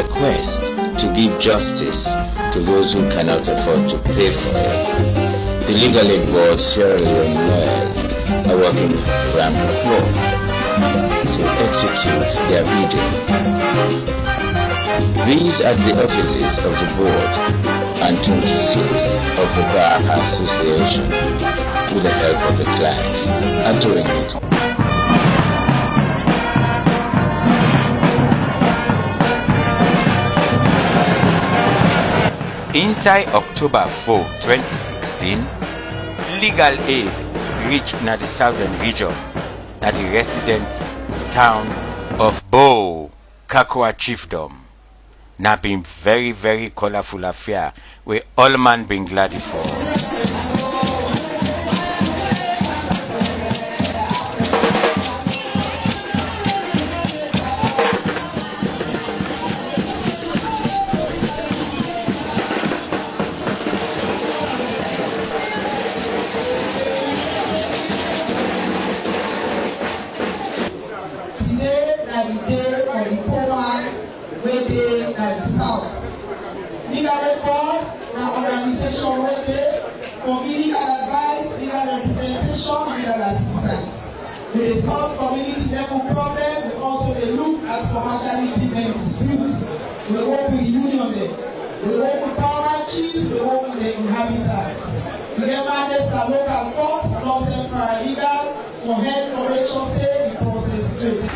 their quest to give justice to those who cannot afford to pay for it, the Legal Aid Board Sierra Leone lawyers are working round the clock to execute their bidding. These are the offices of the board and 26 of the Bar Association, with the help of the clients, are doing it. Inside October 4, 2016, Legal Aid reached the southern region, at the residence town of Bo, Kakwa Chiefdom. Now been very, very colorful affair where all man been glad for. Legal Aid Board, an organization where for legal advice, legal representation, legal assistance. We dey solve community level problems, we also dey look at commercially driven disputes. We dey work with the union there. We dey work with power chiefs, we dey work with the inhabitants. We get mandates at local court, law and paralegal, for health correction, say the process straight.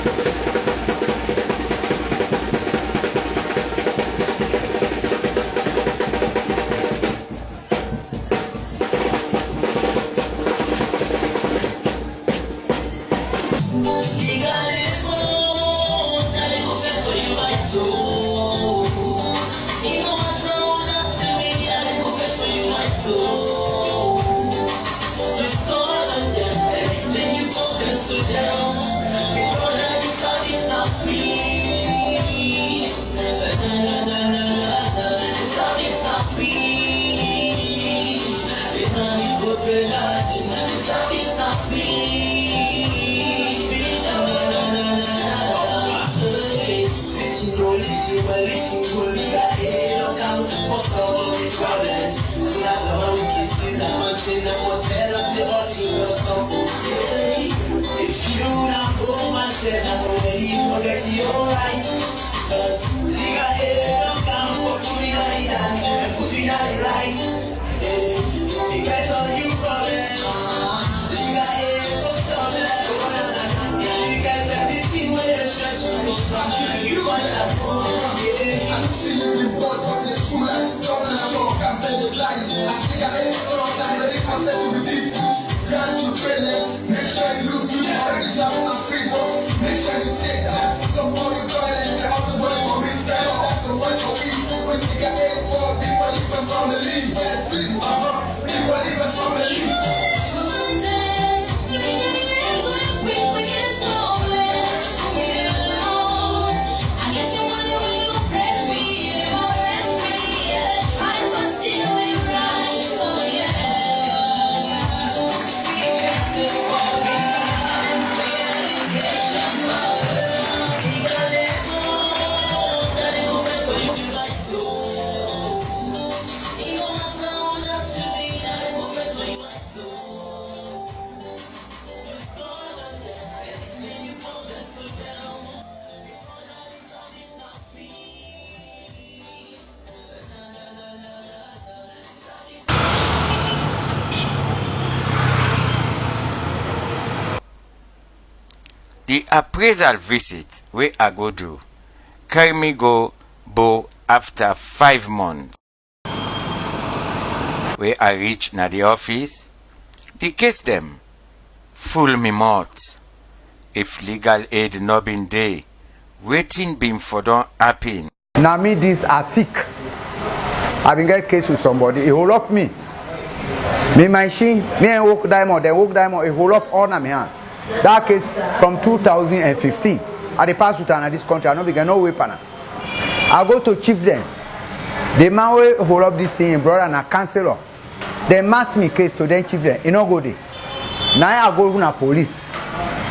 The appraisal visit where I go do carry me go Bo after 5 months. Where I reach na the office, the case them full me mouth. If legal aid no been dey, waiting been for don't happen. Now me this are sick. I been get case with somebody, he hold up me. Me machine, me and work diamond, then work diamond, he hold up all na me hand. That case from 2015. I dey pass with this country, I no begin no weapon. I go to chief them. The man will hold up this thing, brother, and a councillor. They match me case to them chief them. You no go there. Now I go to police.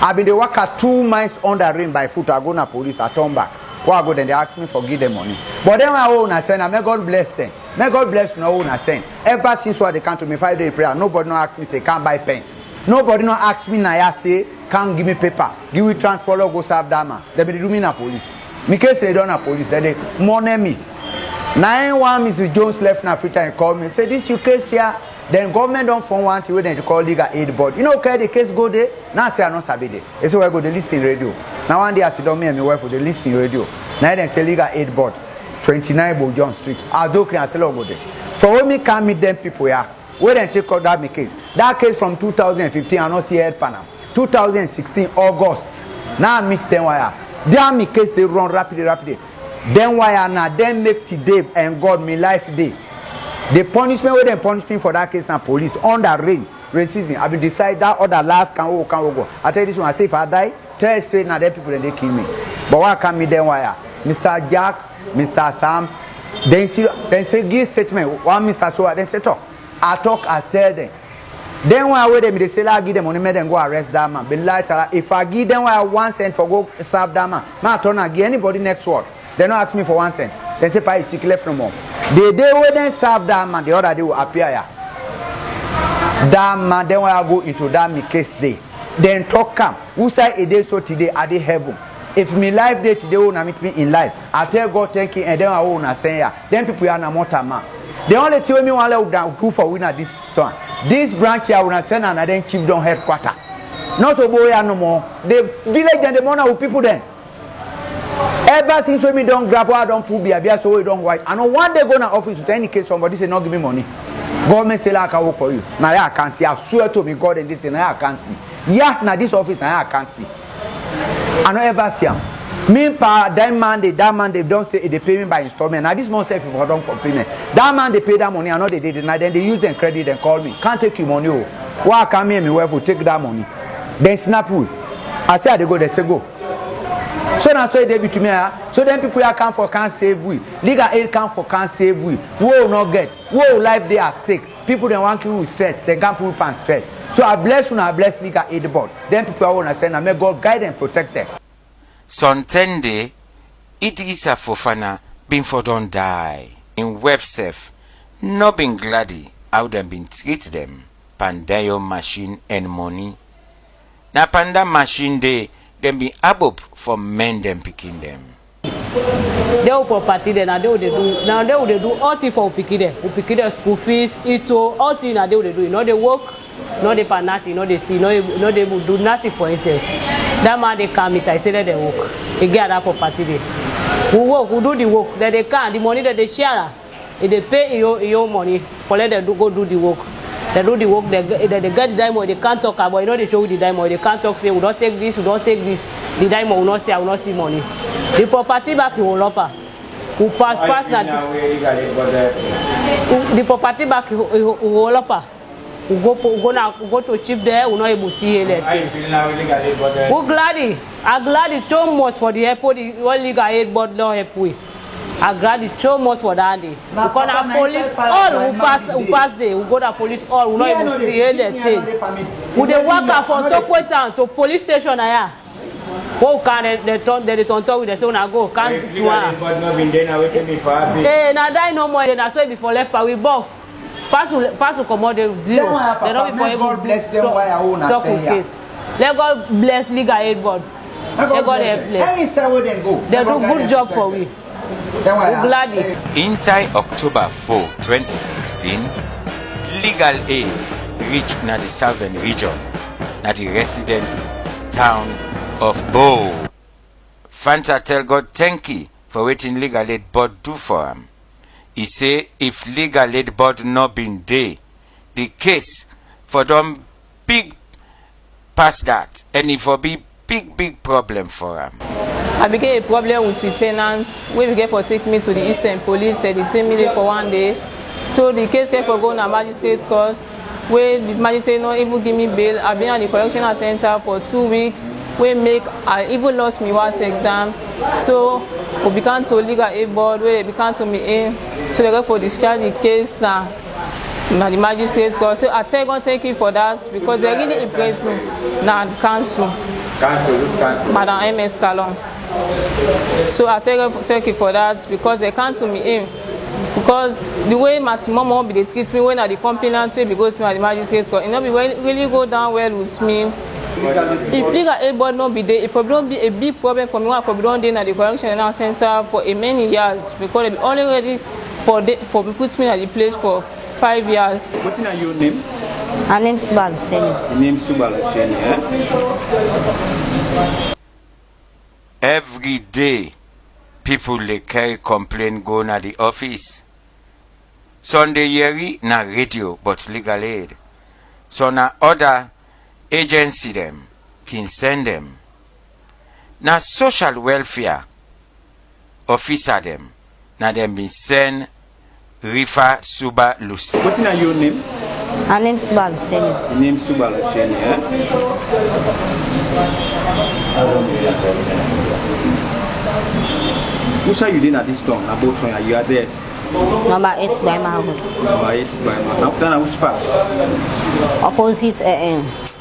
I been dey work at 2 miles on the rain by foot. I go to police. I turn back. Why go then they ask me for give them money. But then I own a send, may God bless them. May God bless no own a send. Ever since what they come to me 5 day prayer, nobody no ask me say can't buy pen. Nobody no ask me now say can't give me paper, give me transport or go serve that man. They be do me na police. Me case they don't na police, they money me. 9-1 Mrs. Jones left in Africa and called me. Say this your case here. Then government don't phone one to to call legal aid board. You know, okay, the case go there. Now say I not sabi there. They say we go the listing radio. Now one day I sit down me and my wife for the listing radio. Now then say legal aid board, 29 Bojon Street. I do can say go there. For when me can meet them people here, where then take out that me case. That case from 2015 I not see head panel. 2016 August. Now I meet them wire. Damn me case they run rapidly. Then why now then make today and God me life day. The punishment where they punish me for that case now police under racism. I will decide that other last can go. I tell you this one, I say if I die, tell say now them people then they kill me. But why can't me then why? Mr. Jack, Mr. Sam, then say give statement. One Mr. So then say talk. I tell them. Then when I wait them, they say I give them money, then go arrest that man. But later, if I give them 1 cent for go serve that man, I turn and give anybody next word. They don't ask me for 1 cent. They say I sick left from home. The day when they serve that man, the other day will appear here. That man, then when I go into that me case day, then talk come. Who say a day so today are they heaven? If me life day today will meet me in life, I tell God thank you and then I will not say here. Then people are not mortal man. They only tell me one level do for winner this son. This branch here will not send another chief down headquarter. Not to boy no more. The village and the money with people then. Ever since when me don't grab or don't pull beer so we don't white. I know one day go to office to any case somebody say not give me money. Government say like I work for you. Now I can't see. I swear to me God and this thing now I can't see. Yeah, now this office now I can't see. I don't ever see them. Me pa that man they don't say they pay me by installment. Now this month if I don't for payment. That man they pay that money. I know they did it. Now then they use them credit and call me. Can't take you money. Oh. Why come here me wife will take that money? Then snap you. I say they go. They say go. So now so they be to me. So then people here come for can't save we. Legal aid come for can't save we. Whoa not get. Whoa life they are stake. People they want you with stress. They can't put pan stress. So I bless you. I bless legal aid board. Then people want to send. I may God guide and protect them. Sontende, Idrissa Fofana been for don't die. In websef, no been gladdy how them been treat them. Pandayo machine and money. Na panda machine they them be above for men them picking them. They will property then and they will do now they will do all thing for picking them. We pick their school fees, it all thing that they will do. You know they work, no they pan nothing, no they see, no they will do nothing for himself. That man they come it, I say that they work. They get that property there. Who work, who do the work, that they can, the money that they share, if they pay your money, for let them go do the work. They do the work, they get the diamond, they can't talk about, you know they show you the diamond, they can't talk, say we don't take this, we don't take this, the diamond will not say, I will not see money. The property back to Olopa, who pass that the property back to Olopa. We go to cheap there, we're not able to see it. We're glad. I'm glad it's so much for the airport, the legal aid board not help we. I'm glad it's so much for that day. Because our police all who pass there, we go to police all, we're not able to see anything. We they walk out from Tokyo town to police station here. Who can they turn with the say when I go, can't do one. Hey, now die no more, then I say before left, we both. Pass to commode zero. They don't be for God bless them why I own talk with case. Let God bless legal aid board. Let God help them. They do good job for we. Gladly. Inside October 4, 2016, legal aid reached na the southern region, na the resident town of Bow. Fanta tell God thank you for waiting legal aid board do for him. He say if legal aid board not been there, the case for them big past that, and it will be big problem for them. I became a problem with the tenants. We get for take me to the Eastern Police. They detain me for 1 day. So the case get for going to magistrate's court. Where the magistrate not even give me bail. I've been at the correctional center for 2 weeks. I even lost my last exam. So we began to legal aid board where they began to me in. So they go for discharge the case now. Now the magistrate's court. So I tell God thank you for that because they really impressed me. Now the council. Council, which council? Madam MS Kalon. So I thank you for that, because they can't to me aim. Because the way my mom be they treat me when I the complainant will be go to me at the magistrate court, it not be really go down well with me. If legal aid board not be there, it probably don't be a big problem for me. I probably don't dey at the correctional center for a many years, because they be only ready for put me at the place for 5 years. What's your name? My name is Suba Luseni. Name Suba Luseni, Every day, people they carry complaint go na the office. Sunday yeri na radio but legal aid. So na other agency them can send them. Na social welfare officer them. Na them be send refer Suba Luseni. What's your name? My name is Suba Luseni. Name Suba Luseni, Who saw you at this town? About when you are there? Number 8 by my hood. Number 8 by my hood. Now, which part? Opposite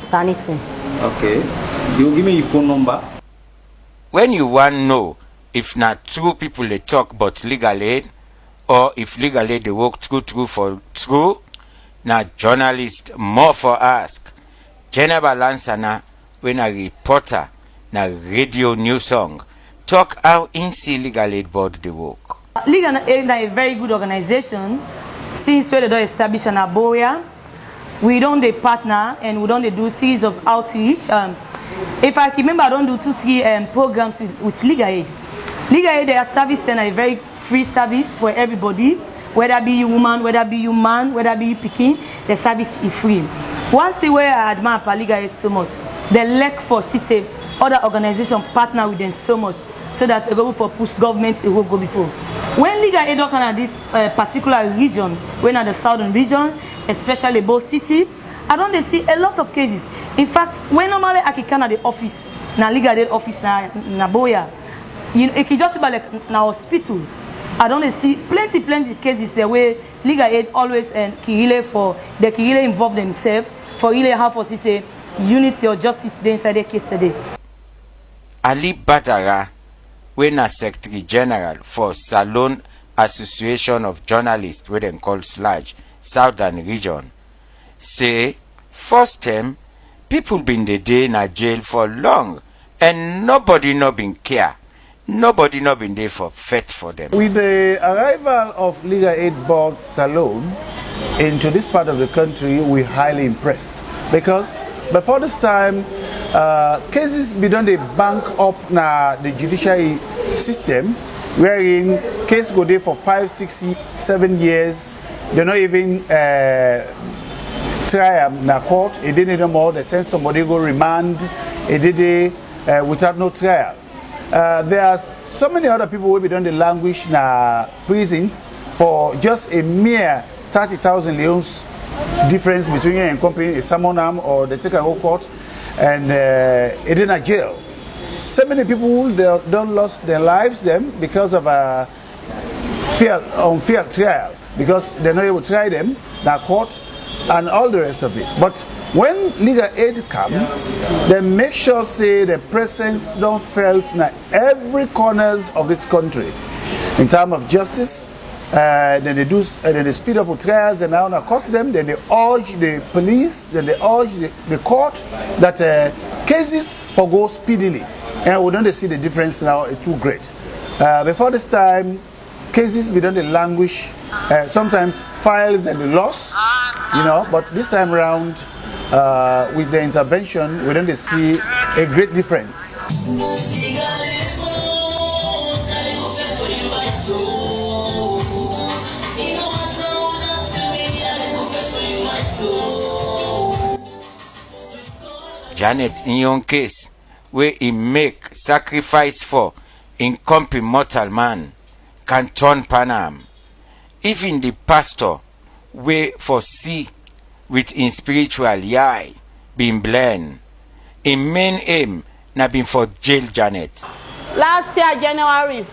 Sanity. Okay. You give me your phone number. When you want know if not true people they talk about legal aid, or if legal aid they work true for na journalist more for ask. Geneva Lansana when a reporter na radio news song talk how in see legal aid board they work. Legal aid is a very good organization. Since we don't establish an Aboya, we don't dey partner and we don't dey do series of outreach. If I remember, I don't do 2-3 programs with legal aid. Legal aid, their service center a very free service for everybody, whether be you woman, whether be you man, whether be you picking, the service is free. One thing where I admire for legal aid so much, the lack for city other organization partner with them so much, so that they go for push government it will go before. When legal aid work on this particular region, when at the southern region, especially both city, I don't see a lot of cases. In fact, when normally I can at the office, na legal aid office na Boya, you know, it can just be like na hospital. I don't see plenty cases the way legal aid always for they can really involve themselves for really have for say unity or justice they inside the case today. Ali Badara, when a Secretary General for Salon Association of Journalists, where they call SLAJ, Southern Region, say first time people been the day in a jail for long and nobody not been care. Nobody not been there for fight for them. With the arrival of Legal Aid Board Salon into this part of the country, we're highly impressed, because before this time, cases be done they bank up na the judiciary system, wherein case go there for 5, 6, 7 years. They're not even try na court. It didn't no more. They send somebody go remand. It did it without no trial. There are so many other people who be done the language na prisons for just a mere 30,000 leons difference between you and company a summonam or they take a whole court and it in a jail. So many people they don't lost their lives them because of a unfair trial, because they're not able to try them na court and all the rest of it. But when legal aid come, they make sure say the presence don't felt in every corners of this country in terms of justice. Then they speed up with trials and now cost them. Then they urge the police, then they urge the court that cases forgo speedily, and we don't see the difference now. It's too great. Before this time, cases we don't languish, sometimes files and the loss, you know. But this time around, with the intervention, we don't see a great difference. Janet, in your case, where he make sacrifice for in company mortal man, can turn Panam. Even the pastor, where for see with in spiritual eye, being blend. In main aim, na been for jail Janet. Last year, January,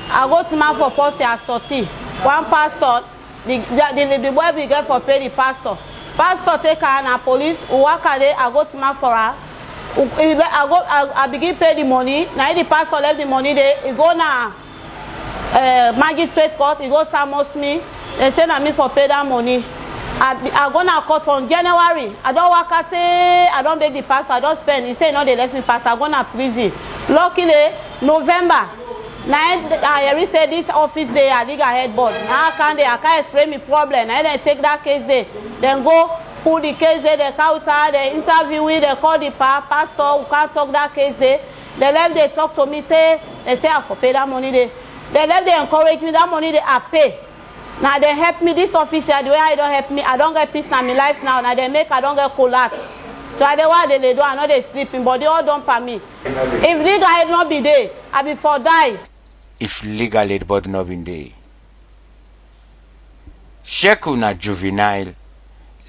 I go to man for post and sortie. One pastor, the boy we get for pay the pastor. Pastor take her and police, who work at it, I go to man for her. I begin pay the money. Now the pastor left the money there. He go now magistrate court. He go summons me. They say na me for pay that money. I go now court from January. I don't work. I say I don't beg the pastor. I don't spend. He say no, they let me pass. I go now prison. Luckily November. Now I say this office there, I legal headboard. Now I can't explain me problem. Now they take that case there. Then go put the case there, they counter, they interview it, they call the pastor who can't talk that case there. They left, they talk to me, they say I for pay that money there. They left, they encourage me, that money they I pay. Now they help me, this officer, the way I don't help me, I don't get peace in my life now. Now they make I don't get collapse. So I don't want they do, I know they sleeping, but they all done for me. If legal aid not be there, I be for die. If legal aid board not been there. Sheku na juvenile.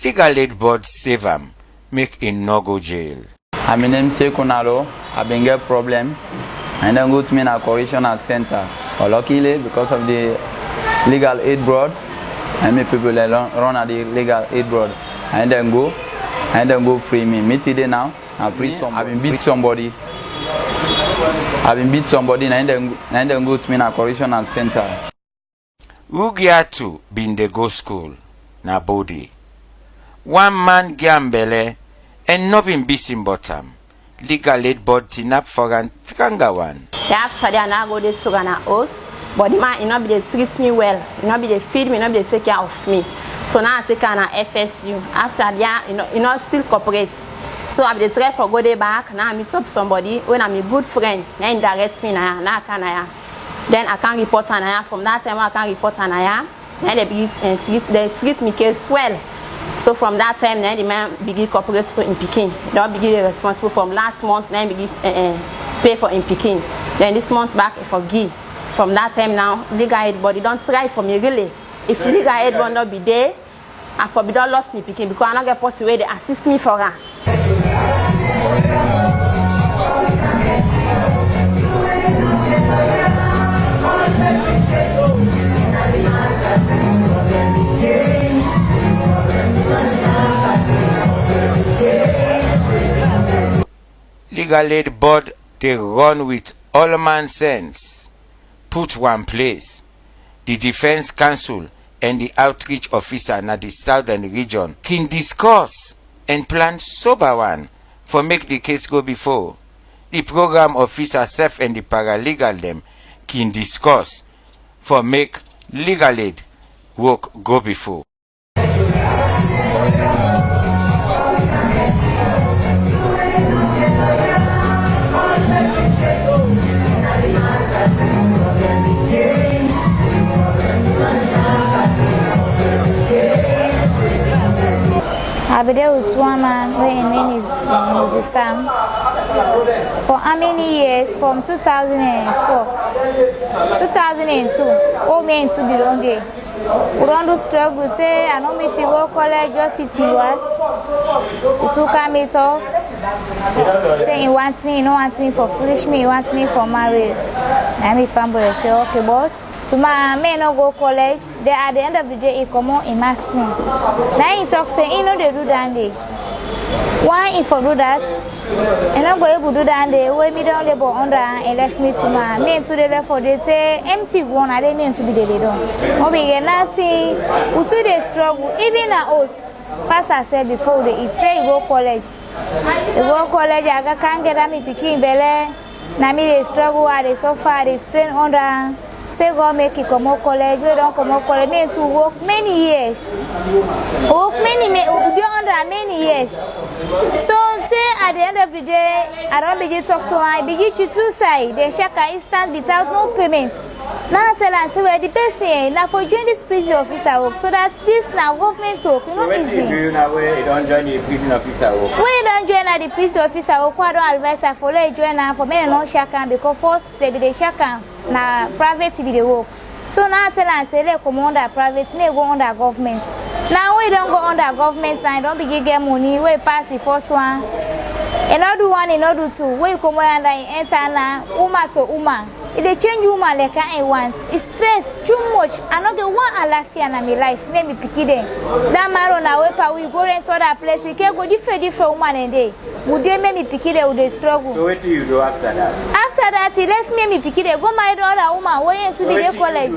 Legal aid board save him, make him no go jail. My name is Sheku Nalo. I been get problem, and then go to me in a correctional center. But luckily, because of the legal aid board, and me people run at the legal aid board, and then go free me. Me today now, I free somebody. I been beat somebody, and then go to me in a correctional center. Rugiatu been the go school na body. One man gambele and no been busy bottom. Legal aid board tinap for an Trangawan. After that, I go to Ghana house, but the man, not be they treat me well, not be they feed me, not be they take care of me. So now I take an FSU. After that, still cooperate. So I be try for go there back. Now I meet up somebody when I'm a good friend. Now he directs me now I can Then I can report Anaya. From that time I can report Anaya. Then they treat me case well. So from that time, then the man begin cooperate to in Peking. They all begin responsible from last month. Then begin pay for in Peking. Then this month back for give. From that time now, legal aid body don't try for me really. If legal aid will not be there, I forbid all lost me Peking because I not get possible way they assist me for her. Legal aid board they run with all man sense. Put one place. The defense council and the outreach officer na the southern region can discuss and plan sober one for make the case go before. The program officer self and the paralegal them can discuss for make legal aid work go before. I've been there with one man where his name is Sam. For how many years? From 2004, 2002. All men to be on there. We don't do struggle. Say I know me to go college, just sit in us. He took me off. Say he wants me, he don't want me for foolish me, he wants me for marriage. And my family say okay, but to my men no go college. They at the end of the day he come out in mass me. Now he talk say he know they do that day. Why if I do that? And I'm going to do that day. Way me down the board under and left me to my men to the left for they say empty one. I didn't mean to be the don't. We get nothing. We see they struggle. Even at us, Pastor said before they say you go college. You go college. I can't get me picking belly. Now me they struggle. They suffer. They strain under. Say God make it come out college. We don't come out college. Me to work many years. Work many years. So say at the end of the day, I don't begin to talk to her. I begin to two sides. They check her instant without no payment. Now I tell her, say well the person now for join this prison officer work so that this now government work. You know what you do now where you don't join the prison officer work? When you don't join the prison officer work, I don't advise her for let you join her for me not check her because first they be the check her now private be the work. So now I tell her say let come under private, they go under government. Now we don't go under government and don't begin get money, we pass the first one. And not do one, and not do two. We come under enter now, Uma to Uma. It dey change woman like I want. It's stress too much. I no get one Alaska na my life. Make me pick them. That man on our way, we go rent other place. We can go different woman and day. Would they make me pick it? Would they struggle? So what do you do after that? After that, he lets me pick it. Go marry other woman. Where to the college?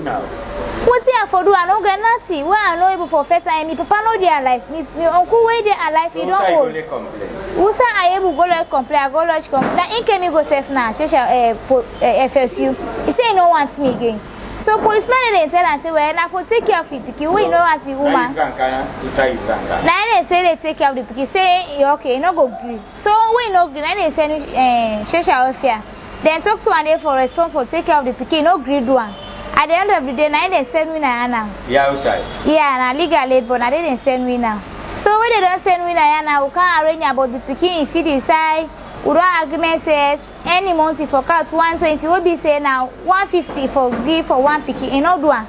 What's there for do? I don't get nothing. Where I know able for first time. Me papa know their life. Me uncle where they are life. You don't hold. Who say I able go like complain? I go lodge complain. Now in came me go safe now. Social FSU. He say he no want me again. So policeman they tell and say well now for take care of the pikin. We know as the woman. Now they say they take care of the pikin. Say okay, you no go agree. So we no agree. Now they send social welfare. Then talk to one day for a son for take care of the pikin. No agree do one. At the end of the day, now they send me now. Yeah, outside. Yeah, now legal aid, but now they didn't send me now. So when they don't send me now, we can't arrange about the pikin if he decide. We don't agreement says any month for cut 120 will be say now 150 for give for one pikin. In no do one.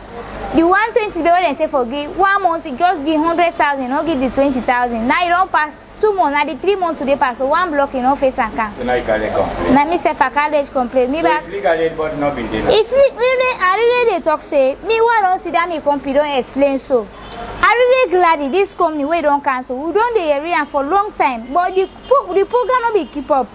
The 120 they will say for give 1 month it just give 100,000, not give the 20,000. Now you don't pass 2 months, now the 3 months today pass, so one block in no face and can. So now you can't complain. Now me say for college complain. Me so back. If legal aid but not been done. If really, I really they talk say me why don't see that me company don't explain so. I really glad this company we don't cancel. We don't the area for long time, but the program not be keep up.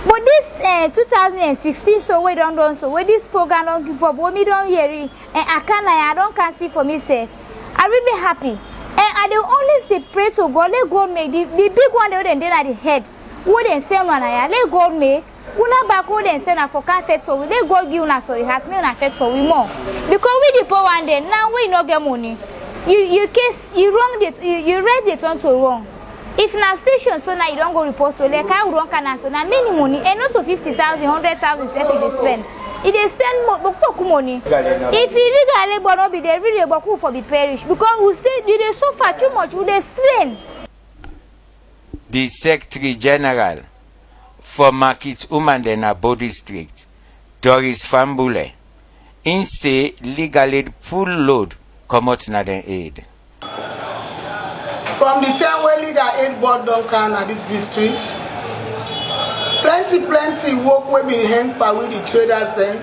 But this 2016 so we don't do so. When this program don't keep up, when me don't hear it, and I don't can see for myself. I really happy. And I dey always dey pray to God, let God make the big one they then at the head. Who then send one let God make. Una back who then send for can affect so we let God give una sorry has me una affect so we more. Because we the poor one day now we no get money. You read the turn to wrong. If na station so now you don't go report so like I wrong can so now many money and not to 50,000, 100,000 if you spend. It is spend money. If illegal labor not be there, really boku for the parish because we say they suffer too much, we they strain. The Secretary General for Market Umandenabo District, Doris Fambule, in say legal aid full load come out na den aid. From the time when legal aid board don't come at this district, plenty work will be hanged by with the traders then.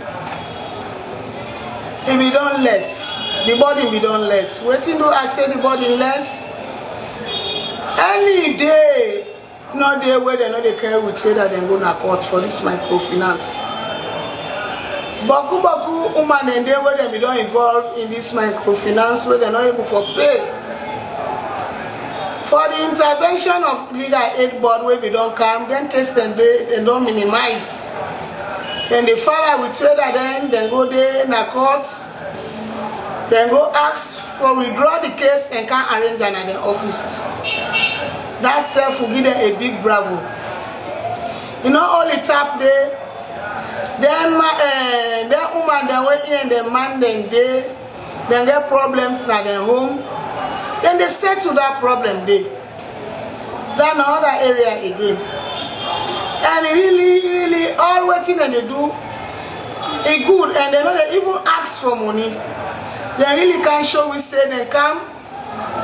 It be done less. The body be done less. Waiting do I say the body less? Any day, no day where they know they carry with trader then go na court for this microfinance. Baku woman and day where they be done involved in this microfinance where they're not able for pay. For the intervention of legal aid board where we don't come, then case them they don't minimize. Then they file with trader then go there in a court, then go ask for withdraw the case and can arrange an at the office. That self will give them a big bravo. You know only tap there, then woman they wait in the man then get problems at their home. Then they stay to that problem day. Then another area again. And really, all waiting that they do is good. And they know they even ask for money. They really can't show we say they come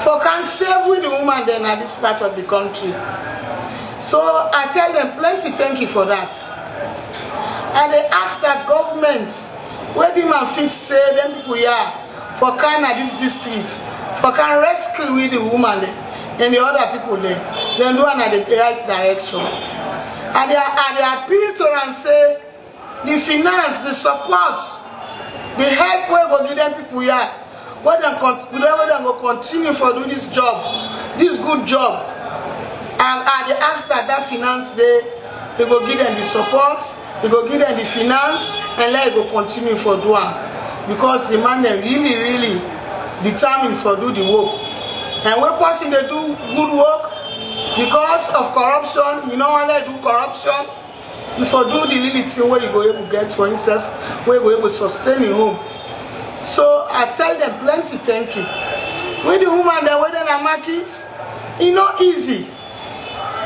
for can save with the woman then at this part of the country. So I tell them plenty thank you for that. And they ask that government, where the man fit say them people here for can at this district. For can rescue with the woman and the other people there, then do one at the right direction. And they appeal to her and say, the finance, the support, the help we go give them people here, where they go continue for do this job, this good job. And they ask that finance they go give them the support, they go give them the finance, and let it go continue for doing. Because the man they really determined for do the work. And when person they do good work because of corruption, you know when they do corruption, you for do the little thing where you go able to get for himself, where you go able to sustain your home. So I tell them plenty thank you. With the woman that whether in market, it's not easy.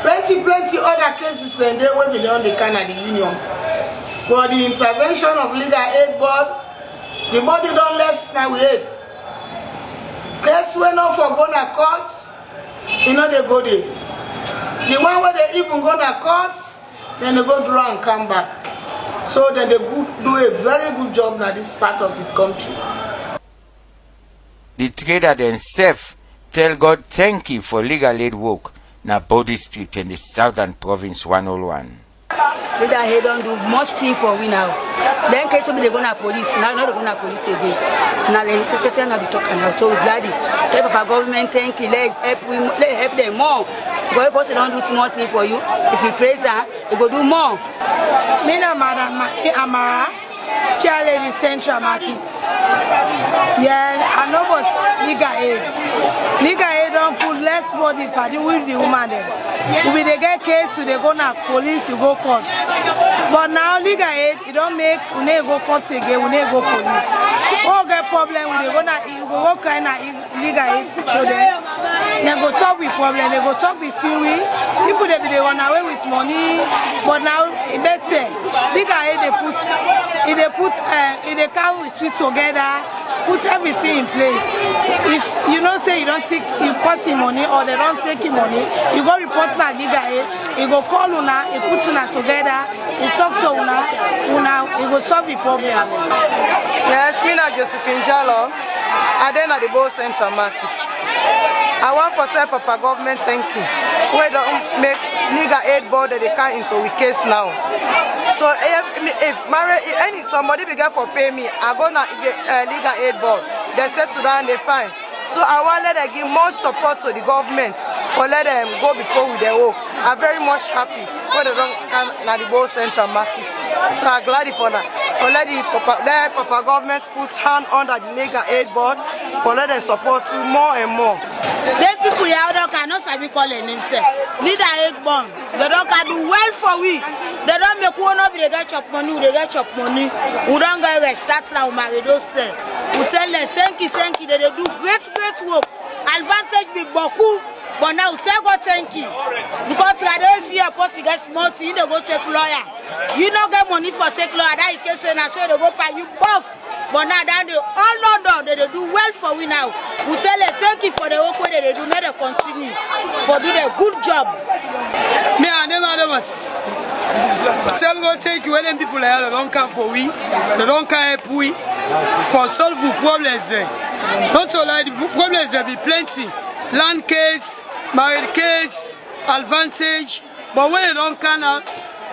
Plenty other cases than they will be on the Canada Union. But the intervention of legal aid board, the body don't less now we aid. Case when not for go to court, you know they go there. The one where they even go to court, then they go draw and come back. So then they do a very good job in this part of the country. The trader themselves tell God thank you for legal aid work na Body Street in the Southern Province 101. Legal aid don't do much thing for we now. Then case they go na police, now not they go na police again. Now they not be talking now. So we glad it. Help our government thank you, let help them more. Because person don't do small thing for you. If you praise her, they go do more. Me na Madam Amara, Chair Lady Central Market. Yeah, I know about legal aid. Legal aid don't put less money for the with the woman there. If they get case, they go na police, you go court. But now legal aid, it don't make we need go court again, we need go police. All get problem with they go na you go work kind of legal aid so they go talk with problem, they go talk with theory. People they run away with money, but now it better. Legal aid they can retreat together, put everything in place. If you know say you don't take you cost him money or they don't take him money, you go report to legal aid, you go call una, you put una together, you talk to una, you go solve the problem. Yes, me na Josephine Jallo, I then at the Bow Central Market. I want to tell Papa government thank you. We don't make legal aid board that they can into we case now. So if somebody began for pay me, I go na legal aid board. They settle down, they fine. So I want let them give more support to the government for let them go before with their work. I'm very much happy when they don't come na the Bow Central Market. So I'm glad for that. For let the Papa government put hand under the legal aid board for let them support you more and more. These people here cannot sabi call a name say. Legal aid board. They don't can do well for we. They don't make one of they get chop money, they get chop money. We don't go start now marry those things. We tell them thank you, they do great work. Advantage be beaucoup, but now tell God thank you. Because I don't see a person get small thing, they go take lawyer. You don't get money for take lawyer, that is case and I say they go pay you both. But now that they all London, they do well for we now. We tell them thank you for the work they do, not they continue. But do the good job. Me and them others. Tell God thank you when them people here, they don't come for we, they don't come help we for solve the problems there. Not so like the problems there be plenty. Land case, marriage case, advantage, but when they don't come out,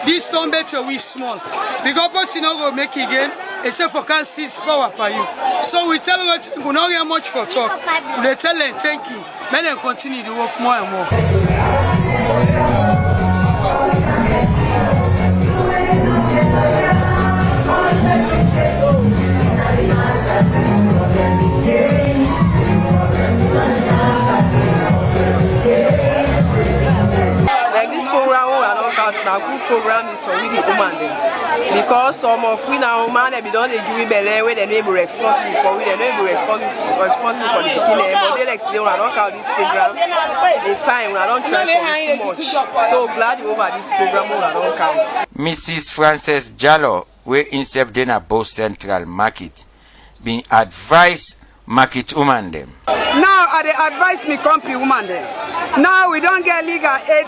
this don't better we small. Because person not go make it again, except for can't seize power for you. So we tell God we don't get much for talk. They tell them thank you. Let them continue to work more and more. Now, good program is for we the woman then. Because some of we now man they don't give we belly where they may be responsible for we, they may be responsible for the beginning, but they like say when I don't count this program, they fine when I don't try for too much. So glad you over this program when I don't count. Mrs. Frances Jallo, where in Sebdena Bow Central Market, being advised market woman them. Now I advise me company woman them. Now we don't get legal aid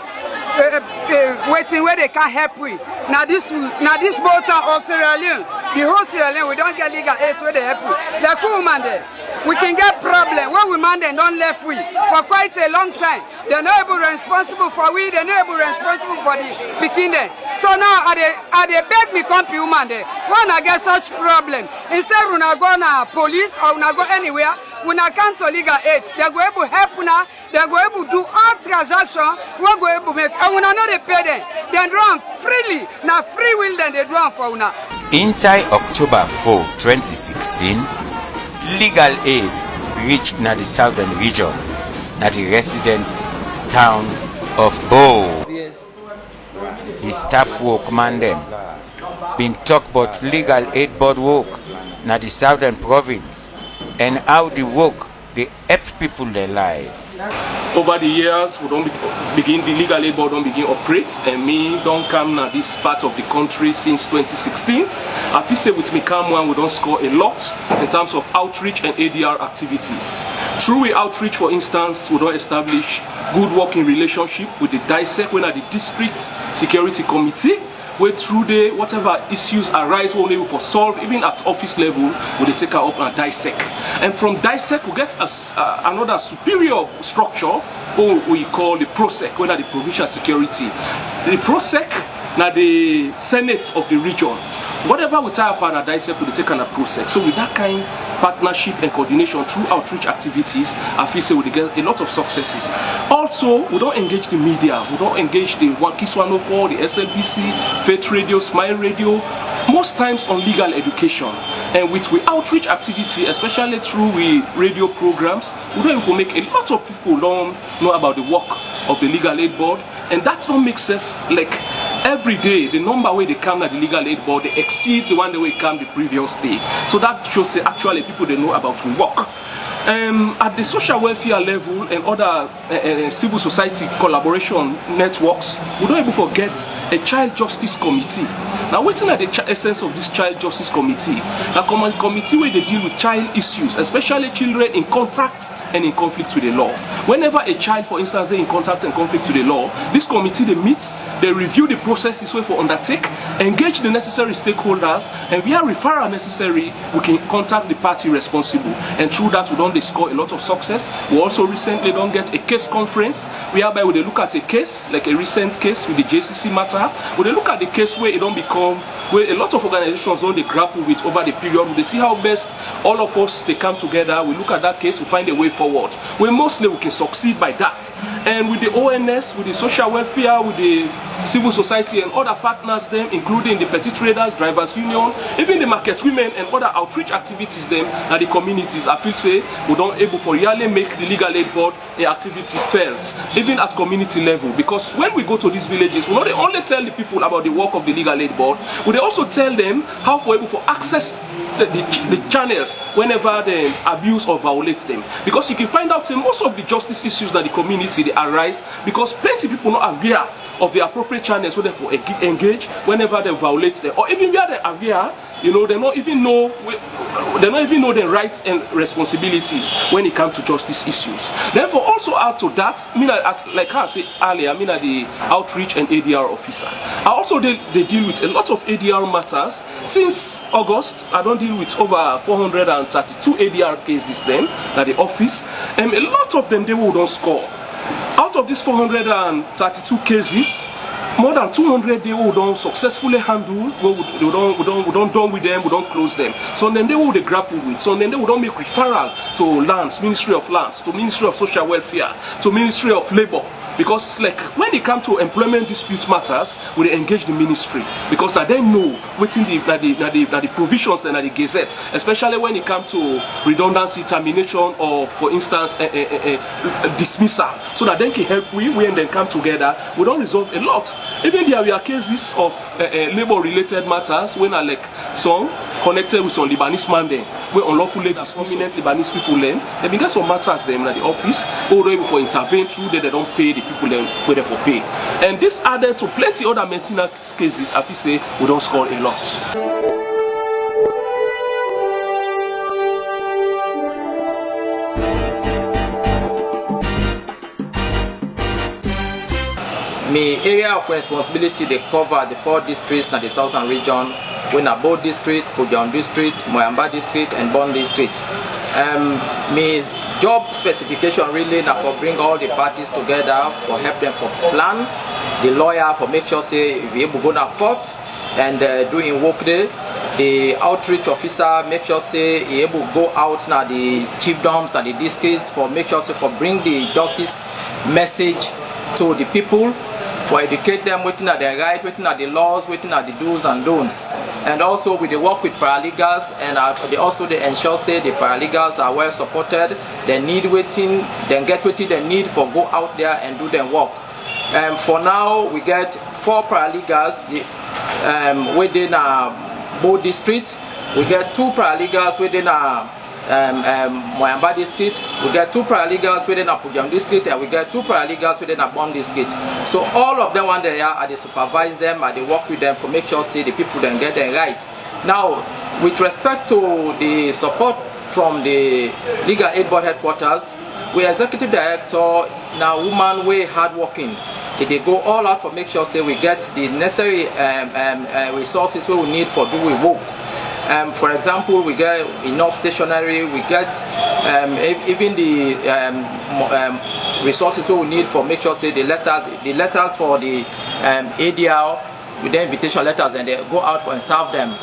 waiting where they can help we. Now this boat of Sierra Leone, the whole Sierra Leone, we don't get legal aid where they help we. The cool woman there, we can get problem when we man them don't left we for quite a long time. They're not able responsible for we, they're not able responsible for the picking them. So now I beg me company woman there, when I get such problem, instead when I go na police or when I go anywhere, when I cancel legal aid, they're going to help now. They're going to do all transactions. We're going to make. And when I know they pay them, they run freely. Now free will then they run for now. Inside October 4, 2016, legal aid reached na the southern region, na the residents town of Bow. The staff work man them been talk about legal aid board work na the southern province and how the work they help people their life. Over the years, we don't begin the legal aid board don't begin operate, and me don't come now this part of the country since 2016. I feel say with me come one we don't score a lot in terms of outreach and ADR activities. Through outreach, for instance, we don't establish good working relationship with the DISEC, when at the district security committee. where through the whatever issues arise, we're able to solve, even at office level, we take her up and dissect. And from dissect, we get another superior structure, or we call the PROSEC, whether the Provincial Security. The PROSEC, now the Senate of the region. Whatever we tie up and dissect, we take on a PROSEC. So with that kind of partnership and coordination through outreach activities, I feel say we get a lot of successes. Also, we don't engage the media. We don't engage the Kiss 104, the SLBC, Faith Radio, Smile Radio, most times on legal education. And with outreach activity, especially through radio programs, we don't even make a lot of people don't know about the work of the Legal Aid Board. And that don't make sense. Like every day, the number where they come at the Legal Aid Board, they exceed the one that they come the previous day. So that shows that actually people they know about the work. At the social welfare level and other civil society collaboration networks, we don't even forget a child justice committee. Now, waiting at the essence of this child justice committee, a committee where they deal with child issues, especially children in contact and in conflict with the law. Whenever a child, for instance, they in contact and conflict with the law, this committee they meet, they review the processes we for undertake, engage the necessary stakeholders, and via referral necessary, we can contact the party responsible. And through that, we don't score a lot of success. We also recently don't get a case conference, whereby we look at a case, like a recent case with the JCC matter, we look at the case where it don't become, where a lot of organizations don't they grapple with over the period. They see how best all of us they come together. We look at that case, we find a way forward. We mostly we can succeed by that. And with the ONS, with the social welfare, with the civil society and other partners, them including the petty traders, drivers union, even the market women and other outreach activities, them and the communities, I feel say we don't able for really make the Legal Aid Board the activities felt, even at community level. Because when we go to these villages, we not only tell the people about the work of the Legal Aid Board, we also tell them how for able to access the channels whenever they abuse or violate them. Because you can find out say, most of the justice issues that the community they arise because plenty of people not aware of the appropriate channels where they engage whenever they violate them, or even where they are aware, you know, they don't even know their rights and responsibilities when it comes to justice issues. Therefore, also add to that, like I said earlier, the outreach and ADR officer. I also they deal with a lot of ADR matters. Since August, I don't deal with over 432 ADR cases then at the office, and a lot of them they will don't score. Out of these 432 cases, more than 200 they will don't successfully handle. We don't done with them. We don't close them. So then they will they grapple with. So then they will don't make referral to lands, Ministry of Lands, to Ministry of Social Welfare, to Ministry of Labor. Because like when it comes to employment dispute matters, we engage the ministry because now they know within the provisions that are the gazette, especially when it comes to redundancy, termination, or for instance dismissal, so that they can help when they come together. We don't resolve a lot. Even there are cases of labor-related matters when are like some connected with some Lebanese man then, where unlawfully discriminate Lebanese people then. They begin some matters them at the office, or able for intervene through that they don't pay the people then where they for pay. And this added to plenty other maintenance cases, I feel say we don't score a lot. My area of responsibility they cover the 4 districts in the southern region, Wenabo district, Kujam district, Moyamba district, and Bon district. My job specification really now for bring all the parties together, for help them for plan, the lawyer for make sure say we able to go to court and doing work there. The outreach officer make sure say he able to go out now the chiefdoms and the districts for make sure say for bring the justice message to the people, for educate them within at their right, within at the laws, within at the do's and don'ts. And also we work with paralegals, and they also they ensure say the paralegals are well supported. They need waiting, then get waiting they need for go out there and do their work. For now we get 4 paralegals within Bo district. We get 2 paralegals within Moyamba district. We get 2 paralegals within Apujam district, and we get 2 paralegals within Bon district. So all of them when they are, they supervise them, and they work with them to make sure say the people then get them right. Now, with respect to the support from the Legal Aid Board headquarters, we executive director now woman way hardworking. they go all out for make sure say we get the necessary resources we need for do we work. For example, we get enough stationery, we get even the resources we need for make sure say the letters for the ADL with the invitation letters, and they go out and serve them.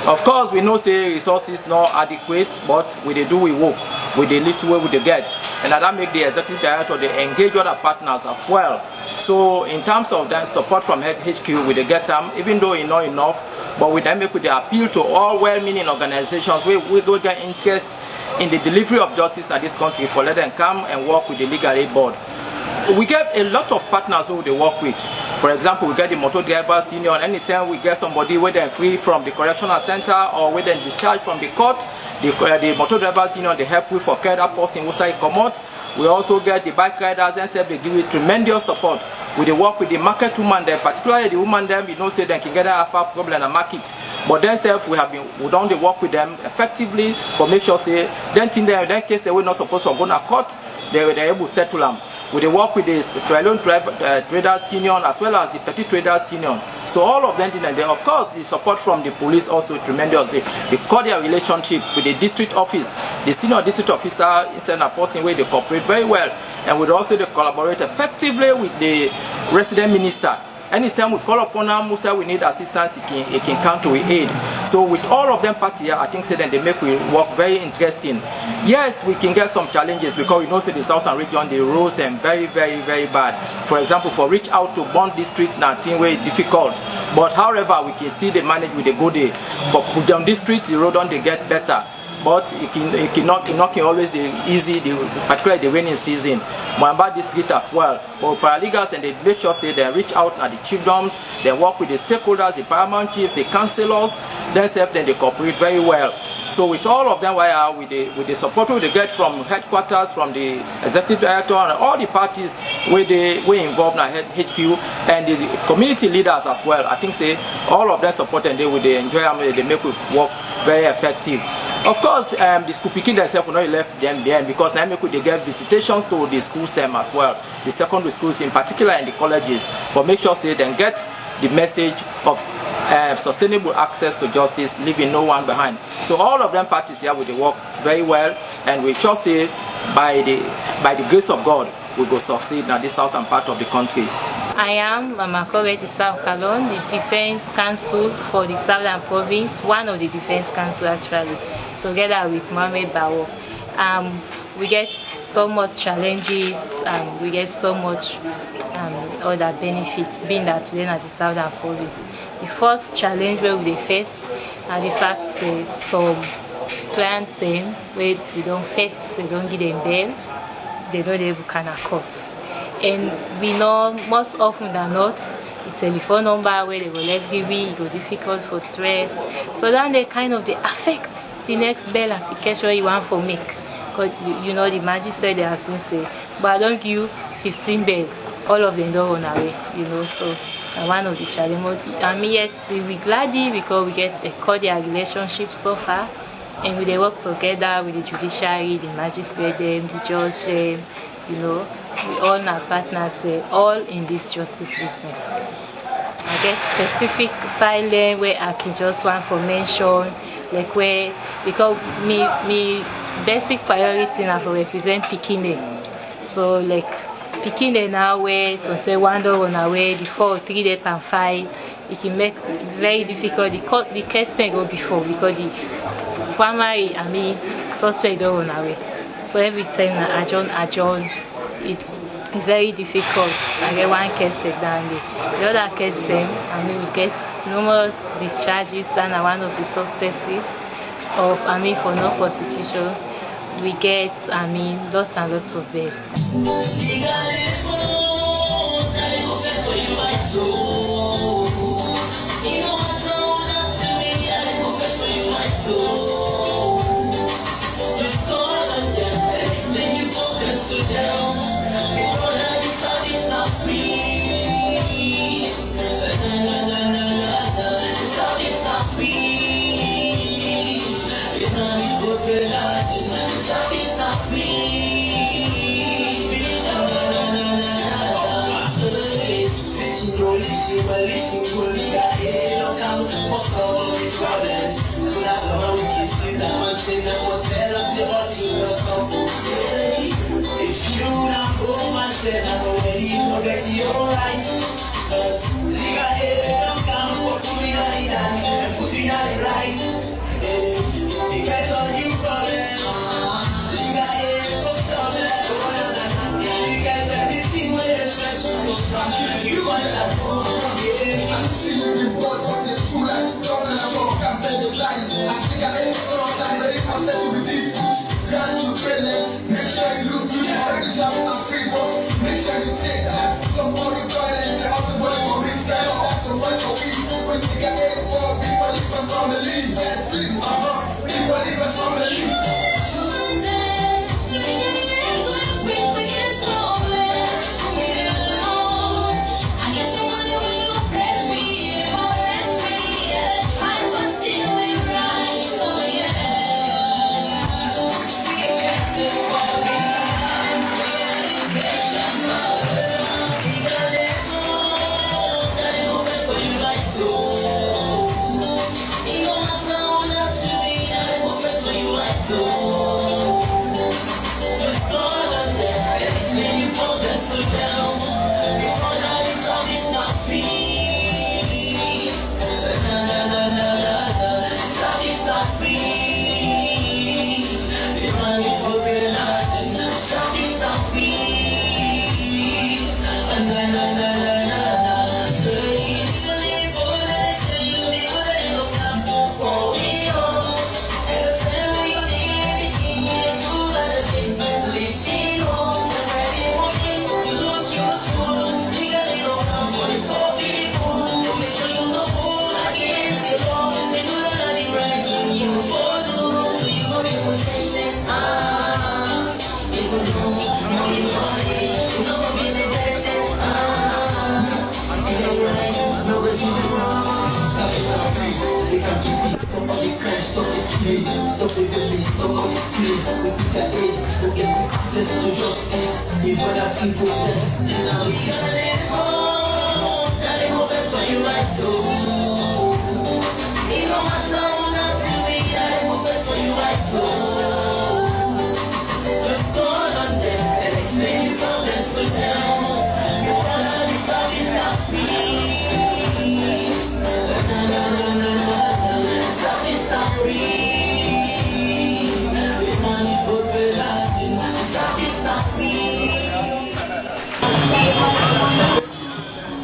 Of course, we know say resources not adequate, but we do we work with the little way we get, and that make the executive director they engage other partners as well. So in terms of that support from HQ, we get them, even though it's not enough. But we then make the appeal to all well-meaning organizations we go get interest in the delivery of justice in this country for let them come and work with the Legal Aid Board. We get a lot of partners who they work with. For example, we get the Motor Drivers Union. Anytime we get somebody where they're free from the correctional center or where they're discharged from the court, the Motor Drivers Union, they help with for care that person who say come out. We also get the bike riders and they give it tremendous support. We work with the market woman there, particularly the woman them, say they can get a problem in the market. But then we don't work with them effectively for make sure say then in case they were not supposed to go to court, they're able to settle them. We work with the Sierra Leone Traders Union as well as the Petty Traders Union. So all of them, and of course the support from the police also tremendous. The cordial relationship with the district office, the senior district officer is a person where they cooperate very well, and we also collaborate effectively with the resident minister. Anytime we call upon them, we say we need assistance, it can come to aid. So with all of them party here, I think say that they make we work very interesting. Yes, we can get some challenges because we know say the southern region, they roads them very, very, very bad. For example, for reach out to Bond districts now, thing very difficult. But however, we can still manage with the good day. For Pujam districts, the road on they get better. But it cannot always be easy, particularly the rainy season. Moyamba district as well. But paralegals and they make sure say they reach out at the chiefdoms, they work with the stakeholders, the paramount chiefs, the councillors, then they cooperate very well. So with all of them, with the support we get from headquarters, from the executive director, and all the parties where they were involved in HQ, and the community leaders as well, I think say all of them support and they enjoy them, they make it work very effective. Of course, the school picking themselves will not left them behind because now they get visitations to the schools them as well, the secondary schools in particular and the colleges, but make sure say they get the message of sustainable access to justice, leaving no one behind. So all of them parties here will work very well, and we just say by the grace of God we will succeed in this southern part of the country. I am Mama Kobe South Kalon, the Defense Council for the Southern Province, one of the Defense Council actually, together with Mohamed Bawo. We get so much challenges and we get so much other benefits being that we're at the Southern Province. The first challenge where we face are the fact that some clients where we don't face, they don't give them bail, they don't even can court. And we know most often than not, the telephone number where they will let give me, it was difficult for stress. So then they they affect the next bail application you want to make. Because you know the magistrate they are soon say, but I don't give you 15 bail, all of them don't run away, so one of the challenges. And yet we're glad because we get a cordial relationship so far, and we work together with the judiciary, the magistrate, the judge, we all are partners, all in this justice business. I get specific silence where I can just want to mention, like where, because me basic priority now to represent Pikine. So like Pikine now where some say 1 day on away, the 4, 3 days and 5, it can make very difficult. The case can go before because the primary suspect don't run away. So every time I adjourn, it's very difficult. I get one case down there. The other case we get numerous discharges and one of the successes of for no prosecution. We get lots and lots of bail.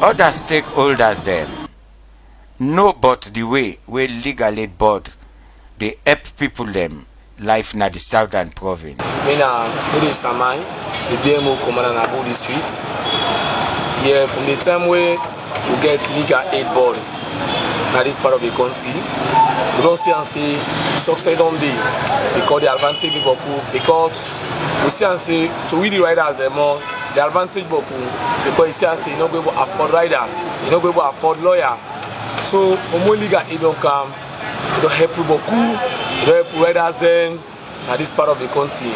Other stakeholders them know but the way where legal aid board they help people them life na the southern province. Me na Mudi Samai, the DMO commander na Budi Street. Yeah, from the time where we get legal aid board na this part of the country, we don't see and see success on day because the advantage people because we see and see to really riders them more. The advantage because you see and say you not be able to afford rider, you not be able to afford lawyer. So when legal aid don't come, it don't help people, it don't help riders then at this part of the country.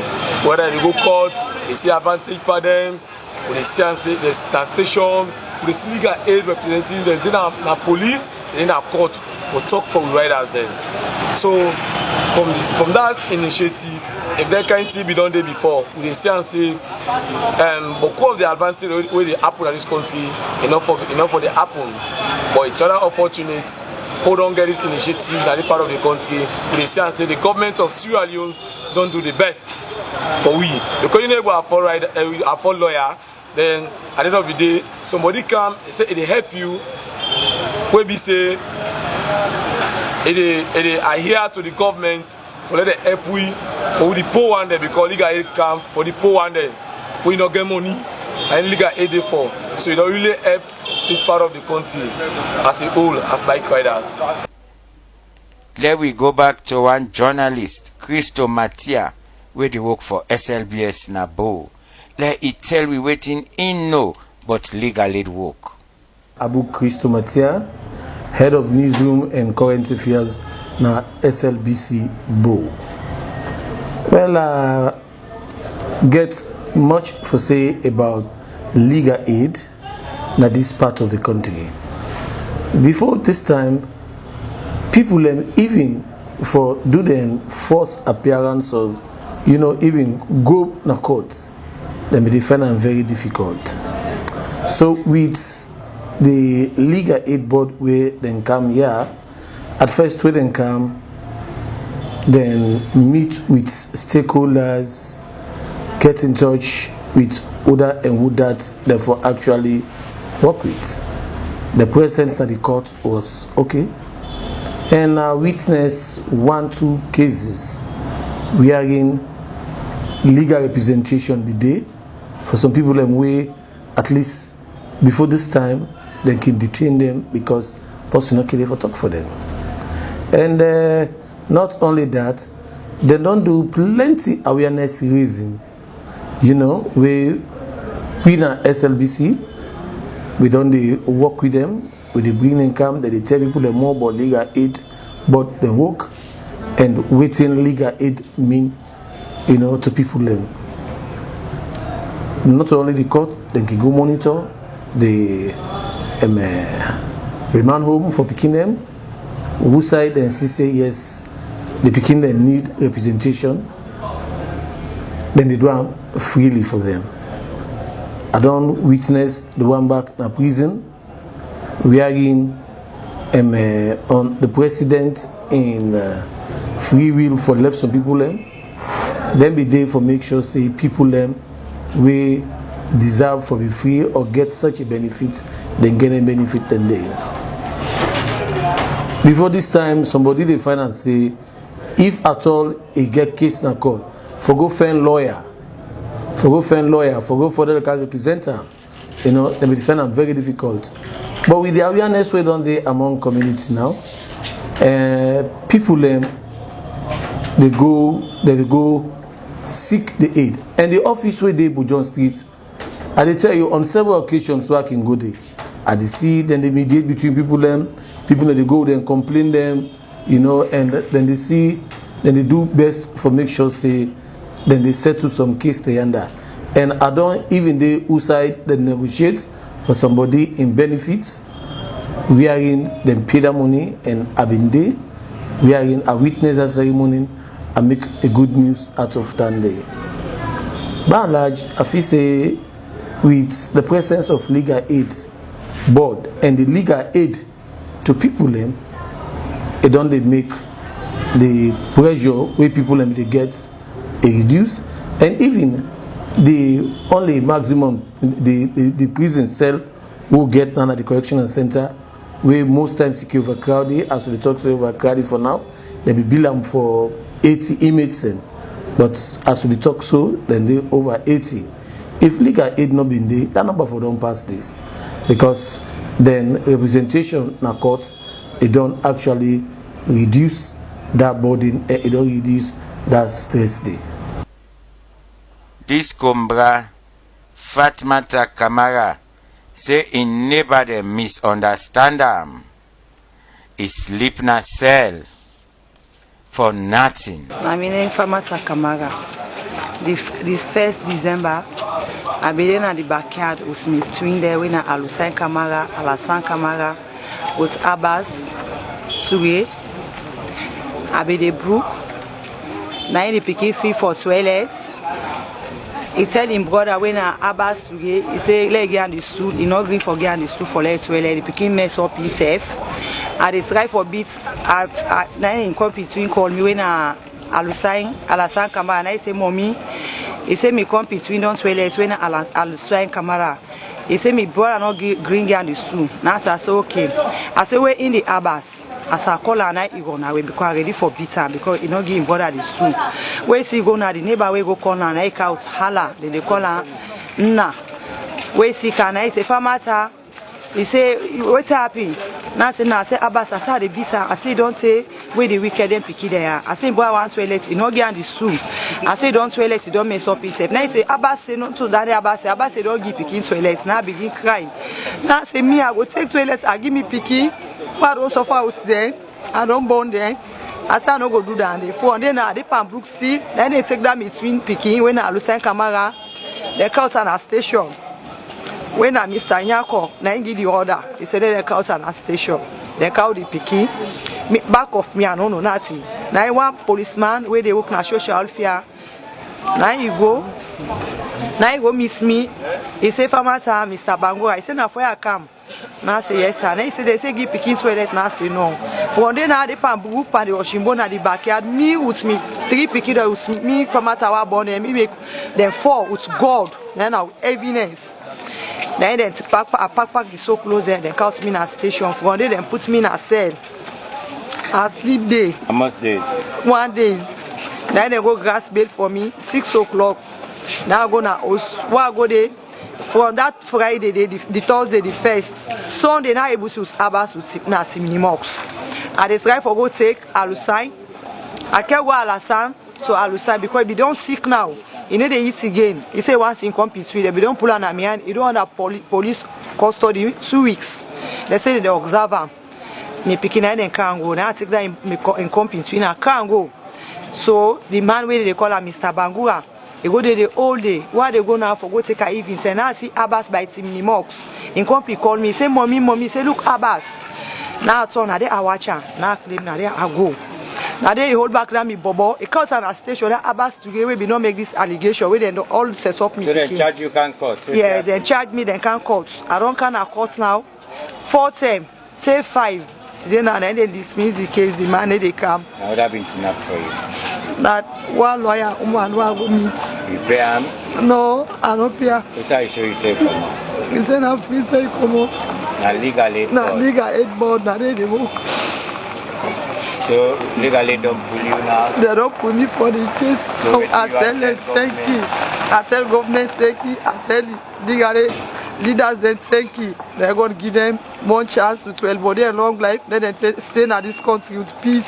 Whether they go court, they see advantage for them, when they see and say the station, with the legal aid representatives, they didn't have police, they didn't have court to talk for riders then. So from that initiative, if that kind of thing be done there before, we see and say, but of the advantage where they happen in this country, enough for the happen. But it's rather unfortunate. Who don't get this initiative in that part of the country, we see and say the government of Sierra Leone don't do the best for we. Because you never afford lawyer, then at the end of the day, somebody come say they help you. Where we say they adhere to the government. For let help we for the poor one there because legal aid come for the poor one there. We don't get money and legal aid for. So it don't really help this part of the country as a whole, as bike riders. There we go back to one journalist, Christo Matia, where they work for SLBS Nabo. Let it tell we waiting in no but legal aid work. Abu Christo Matia, head of newsroom and current affairs na SLBC Bo. Well, get much for say about legal aid na this part of the country. Before this time, people even for do the first appearance of, even go na court, they may find them very difficult. So with the legal aid board where then come here, at first we then come, then meet with stakeholders, get in touch with other and who that therefore actually work with. The presence at the court was okay, and I witnessed 1-2 cases wherein legal representation be there for some people and way at least before this time they can detain them because person not care for talk for them. And not only that, they don't do plenty awareness raising. We na SLBC, we don't work with them, with the bring income, that they tell people the more about legal aid, but the work and waiting legal aid mean, to people them. Not only the court, they can go monitor the remand home for picking them. Who side and say yes, the picking them need representation, then they do it freely for them. I don't witness the one back in prison wherein on the president in free will for left some people then be there for make sure say people we deserve for be free or get such a benefit, then get a benefit then they. Before this time, somebody they find and say, if at all he get case na court, for go find lawyer, for go further representative, they will find them very difficult. But with the awareness we done there among community now, people they go seek the aid, and the office where they Bujon Street, I they tell you on several occasions where I can go there. I they see then they mediate between people that they go there and complain them, and then they see, then they do best for make sure say, then they settle some case they under. And I don't even dey who side they negotiate for somebody in benefits, wherein them pay the money and I been there, wherein I witness a ceremony and make a good news out of that day. By and large, I feel say with the presence of legal aid board and the legal aid to people them, it don't they make the pressure where people them they get a reduce, and even the only maximum the prison cell will get down at the correctional center where most times secure overcrowded, as we talk so overcrowded for now, they be bill them for 80 inmates, but as we talk so then they over 80. If legal aid not been there, that number for don't pass this, because then representation na courts, it don't actually reduce that burden, it don't reduce that stress there. This Combra Fatmata Kamara say in never they misunderstand am. He sleep na cell for nothing. My name is Fatmata Kamara. The 1st December, I been at the backyard with me twin there with Alusan Kamara, Alasan Kamara, with Abbas Suge. I be the brook. Now the picky fee for toilet. He tell him brother when Abbas Suge, he say let get on the stool. He not green for get on the stool for let toilet. The picky mess up himself. And they try for bit at now in come between call me when Alasan Kamara, and I say mommy. He say me come between don't toilet when Alasan Kamara. He say me brother not green get on the stool. Now I say okay. I say we in the Abbas. As I call her night, he go now because I ready for beat her because he not give him brother the stool. Where see go now, the neighbor we go call her and I out holla. They call her nah. Where see can I say Famata? He say what's happy? Now say Abbas I saw the beat her. I say don't say where the wicked and picky there. I say boy I want toilet, he not get on the stool. I say don't toilet, he don't mess up himself. Now he say Abbas say not to that Abbas say don't give picky toilet. Now I begin crying. Now say me I go take toilet, I give me picky. I don't suffer out there, I don't born there. I say I no go do that. For then I dey pan Brook Street, then they take that between Peking when I Alusan Kamara, they count on a station. When I Mr. Nyako, then give the order, he said they count on a station. They count the Peking, back of me I don't know nothing. Now one policeman where they work na social welfare. Now you go meet me. He say Famata, Mr. Bangura. I say na for I come. Now say yes sir. Now he say they say give pikin toilet. Now say no. For then I dey pan group and the Oshimbo na the backyard. Me with me 3 pikin that with me Famata wa born and me make them 4 with God. Then now evidence. Then pack is so close there. They count me in a station. For then put me in a cell. I sleep day. How much days? 1 day. Then they go grass bail for me 6 o'clock. Now I go now. Why I go there? For that Friday, the Thursday, the 1st, Sunday, now able to Abbas with Timnimox. I dey try for go take Alusan. I can't go Alasan to Alusan because if you don't sick now, you know they eat again. He say once in come between them, you don't pull on a man, you don't have police custody 2 weeks. They say they observe him. Me picking and can't go. Now I take that in come between, I can't go. So the man where they call him Mr. Bangura. They go there the whole day. Why they go now for go take a evening? And now I see Abbas by Timnimox. In company call me, say mommy, say look Abbas. Now I turn, now they I watch her. Now I claim, now they I go. Now they hold back me bobo. It comes on a station. Abbas together we not make this allegation. We then all set up me. So they charge you can't court. So yeah, they charge me, they can't court. I don't can court now. 4 term, say 5. Then and then they dismiss the case. The man they come. Now would have been enough for you. That one lawyer, one go meet. You pay him? No, I don't pay. That's how you show yourself come on. He said I'm free to come on. Now legal aid board. Now legal aid board, now they work. So legal aid don't pull you now? They don't pull me for the case. So I tell them thank you. I tell government thank you. I tell legal aid leaders then thank you. They're going to give them one chance to 12 body and long life. Let them stay in this country with peace.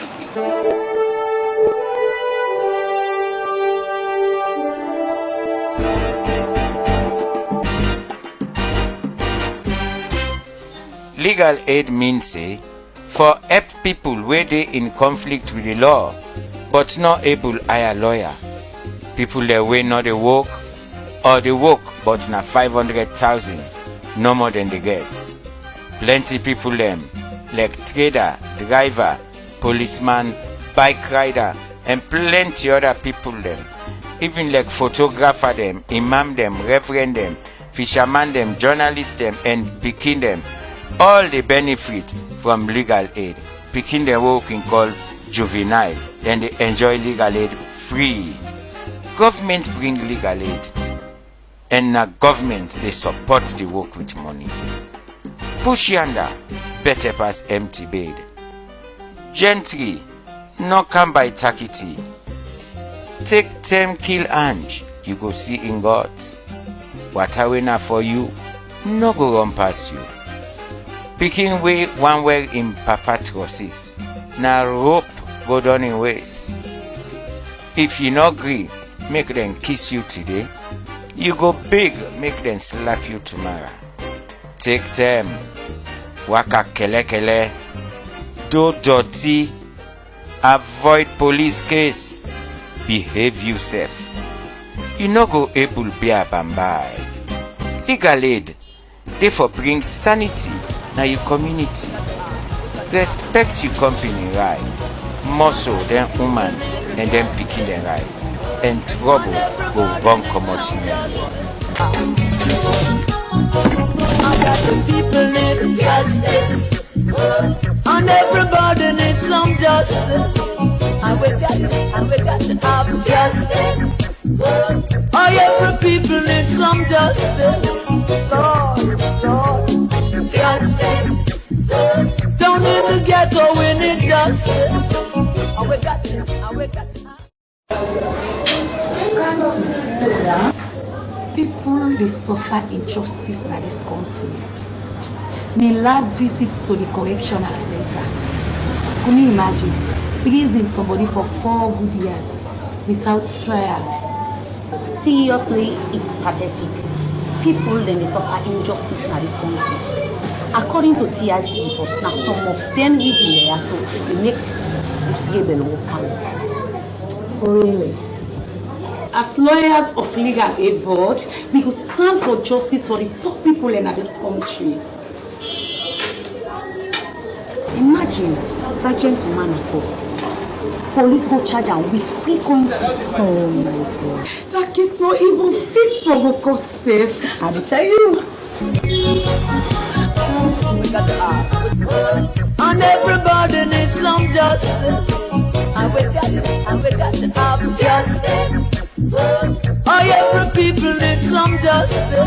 Legal aid means say for help people where they in conflict with the law but not able hire lawyer. People their way not they work or they work but na 500,000, no more than they get. Plenty people them, like trader, driver, policeman, bike rider, and plenty other people them, even like photographer them, imam them, reverend them, fisherman them, journalist them, and pikin them, all they benefit from legal aid. Pikin them working called juvenile, then they enjoy legal aid free. Government bring legal aid, and na government they support the work with money. Push yonder, better pass empty bed. Gentry, no come by takiti. Take 10 kill Ange, you go see in God. What I win for you, no go run past you. Picking way one way in papatrosis, na rope go down in ways. If you no agree, make them kiss you today. You go big, make them slap you tomorrow. Take them, waka kele kele, do dirty, avoid police case, behave yourself. You no go able be a bambai. Legal aid, they for bring sanity na your community. Respect your company rights, more so than woman and then picking their rights. And trouble will run commodity. The people need justice, and everybody needs some justice. And we got to have justice. Oh, every people need some justice. Lord, justice. Don't need the ghetto, we need justice. And we got to. People they suffer injustice in this country. My last visit to the correctional center, can you imagine releasing somebody for 4 good years without trial? Seriously, it's pathetic. People then they suffer injustice in this country. According to TIC reports, now some of them live in there, so they make this label work out. Really? As lawyers of Legal Aid Board, we will stand for justice for the poor people in this country. Imagine that gentleman at court. Police go charge him with frequency. Oh my God. That case not even fit for the court safe. I will tell you. We got to act. And everybody needs some justice. And we got to have justice. Oh, every people need some justice.